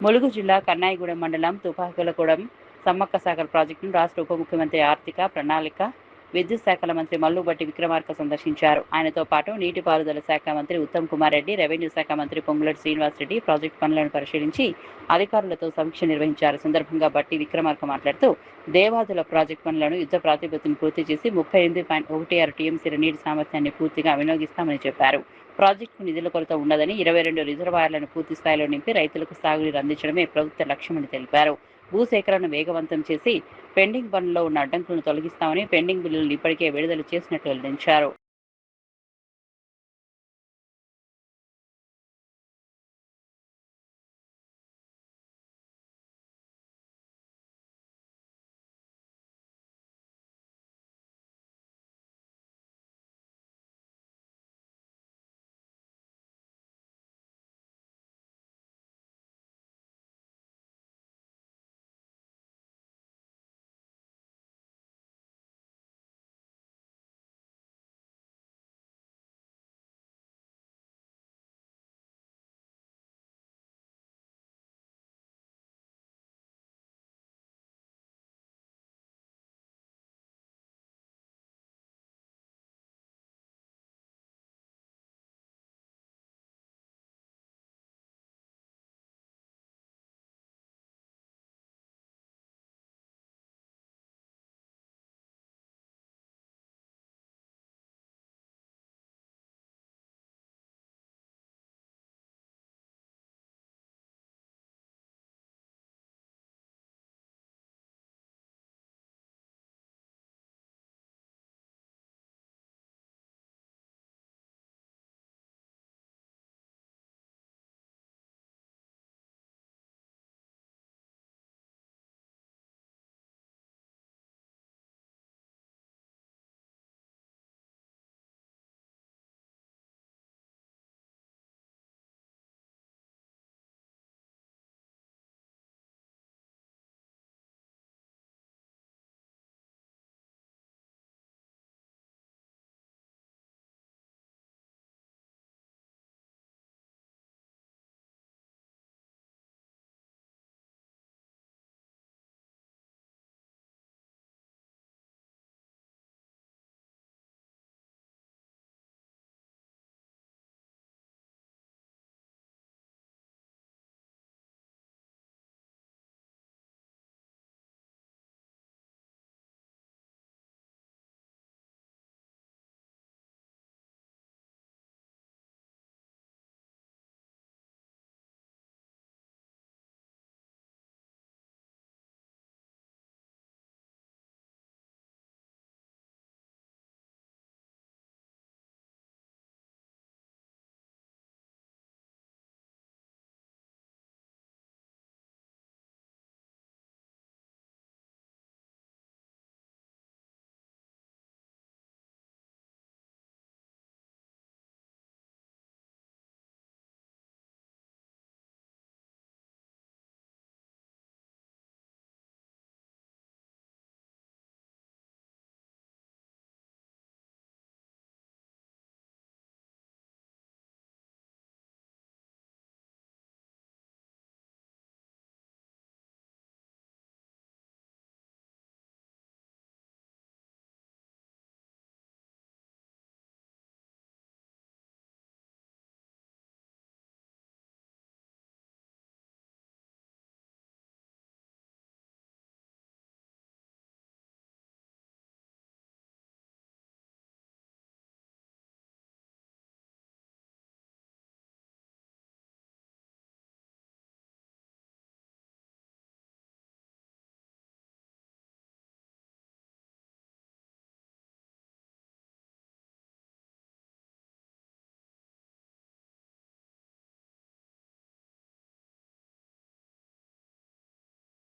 ములుగు జిల్లా కన్నాయిగూడెం మండలం తుపాకులగూడెం సమ్మక్క సాగర్ ప్రాజెక్టును రాష్ట్ర ఉప ముఖ్యమంత్రి ఆర్థిక, ప్రణాళిక, విద్యుత్ శాఖల మంత్రి మల్లుబట్టి విక్రమార్క సందర్శించారు. ఆయనతో పాటు నీటిపారుదల శాఖ మంత్రి ఉత్తమ్ కుమార్ రెడ్డి, రెవెన్యూ శాఖ మంత్రి పొంగులేటి శ్రీనివాసరెడ్డి ప్రాజెక్టు పనులను పరిశీలించి అధికారులతో సమీక్ష నిర్వహించారు. సందర్భంగా బట్టి విక్రమార్క మాట్లాడుతూ దేవాదుల ప్రాజెక్టు పనులను యుద్ధ ప్రాతిపదికన పూర్తి చేసి 38.16 టీఎంసీల నీటి సామర్థ్యాన్ని పూర్తిగా వినియోగిస్తామని చెప్పారు. ప్రాజెక్టుకు నిధుల కొరత ఉండదని 22 రిజర్వాయర్లను పూర్తి స్థాయిలో నింపి రైతులకు సాగునీరు అందించడమే ప్రభుత్వ లక్ష్యమని తెలిపారు. భూసేకరణను వేగవంతం చేసి పెండింగ్ పనుల్లో ఉన్న అడ్డంకులను తొలగిస్తామని, పెండింగ్ బిల్లులను ఇప్పటికే విడుదల చేసినట్లు వెల్లడించారు.